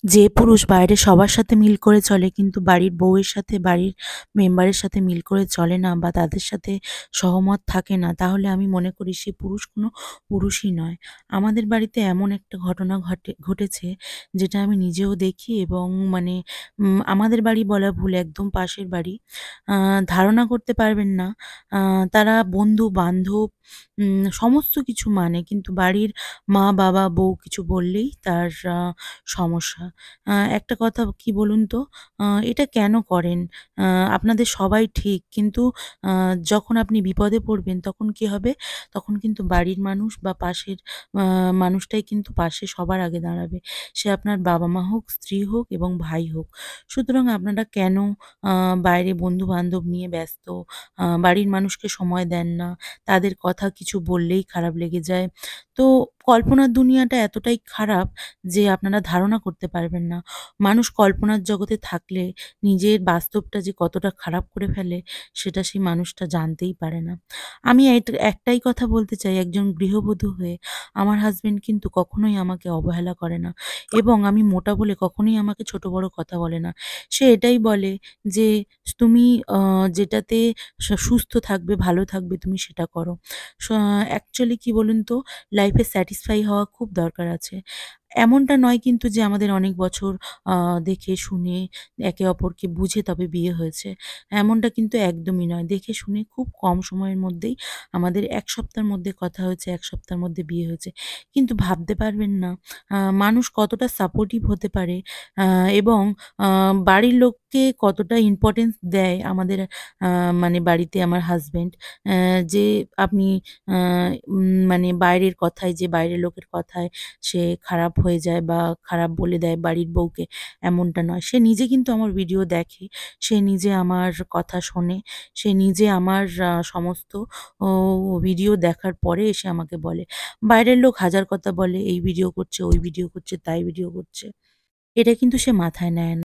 যে পুরুষ বাইরে সবার সাথে মিল করে চলে কিন্তু বাড়ির বউয়ের সাথে বাড়ির মেম্বারের সাথে মিল করে চলে না বা তাদের সাথে সহমত থাকে না, তাহলে আমি মনে করি সে পুরুষ কোনো পুরুষই নয়। আমাদের বাড়িতে এমন একটা ঘটনা ঘটেছে যেটা আমি নিজেও দেখি এবং মানে আমাদের বাড়ি বলা ভুল, একদম পাশের বাড়ি। আ ধারণা করতে পারবেন না, তারা বন্ধু-বান্ধব সমস্ত কিছু মানে, কিন্তু বাড়ির মা-বাবা, বউ কিছু বললেই তার সমস্যা। একটা কথা কি বলুন তো? এটা কেন করেন? আ আপনাদের সবাই ঠিক, কিন্তু আ যখন আপনি বিপদে পড়বেন তখন কি হবে? তখন কিন্তু বাড়ির মানুষ বা পাশের আ মানুষটাই কিন্তু পাশে সবার আগে দাঁড়াবে। সে আপনার বাবা-মা হোক, স্ত্রী হোক এবং ভাই হোক। সুতরাং আপনারা কেন আ বাইরে বন্ধু-বান্ধব নিয়ে ব্যস্ত, বাড়ির মানুষকে সময় দেন না, তাদের কথা কিছু বললেই খারাপ লেগে যায়। তো কল্পনার দুনিয়াটা এতটাই খারাপ যে আপনারা ধারণা করতে পারবেন না। মানুষ কল্পনার জগতে থাকলে নিজের বাস্তবটা যে কতটা খারাপ করে ফেলে সেটা সেই মানুষটা জানতেই পারে না। আমি একটাই কথা বলতে চাই, একজন গৃহবধূ হয়ে আমার হাসব্যান্ড কিন্তু কখনোই আমাকে অবহেলা করে না এবং আমি মোটা বলে কখনোই আমাকে ছোট বড় কথা বলে না। সে এটাই বলে যে, "তুমি যেটাতে সুস্থ থাকবে, ভালো থাকবে তুমি সেটা করো।" স অ্যাকচুয়ালি কি বলুন তো, লাইফে স্যাটিসফাই হওয়া খুব দরকার আছে। এমনটা নয় কিন্তু যে আমাদের অনেক বছর আ দেখে শুনে একে অপরকে বুঝে তবে বিয়ে হয়েছে। এমনটা কিন্তু একদমই নয়। দেখে শুনে খুব কম সময়ের মধ্যেই আমাদের ১ সপ্তাহের মধ্যে কথা হয়েছে, ১ সপ্তাহের মধ্যে বিয়ে হয়েছে। কিন্তু ভাবতে পারবেন না মানুষ কতটা সাপোর্টিভ হতে পারে, আ এবং আ বাড়ির লোককে কতটা ইম্পোর্টেন্স দেয় আমাদের, আ মানে বাড়িতে আমার হাসব্যান্ড। যে আপনি আ মানে বাইরের কথায়, যে বাইরের লোকের কথায় সে খারাপ হয়ে যায় বা খারাপ বলে দেয় বাড়ির বউকে, এমনটা নয়। সে নিজে কিন্তু আমার ভিডিও দেখে, সে নিজে আমার কথা শোনে, সে নিজে আমার সমস্ত ও ভিডিও দেখার পরে এসে আমাকে বলে। বাইরের লোক হাজার কথা বলে, এই ভিডিও করছে, ওই ভিডিও করছে, তাই ভিডিও করছে। এটা কিন্তু সে মাথায় নেয় না।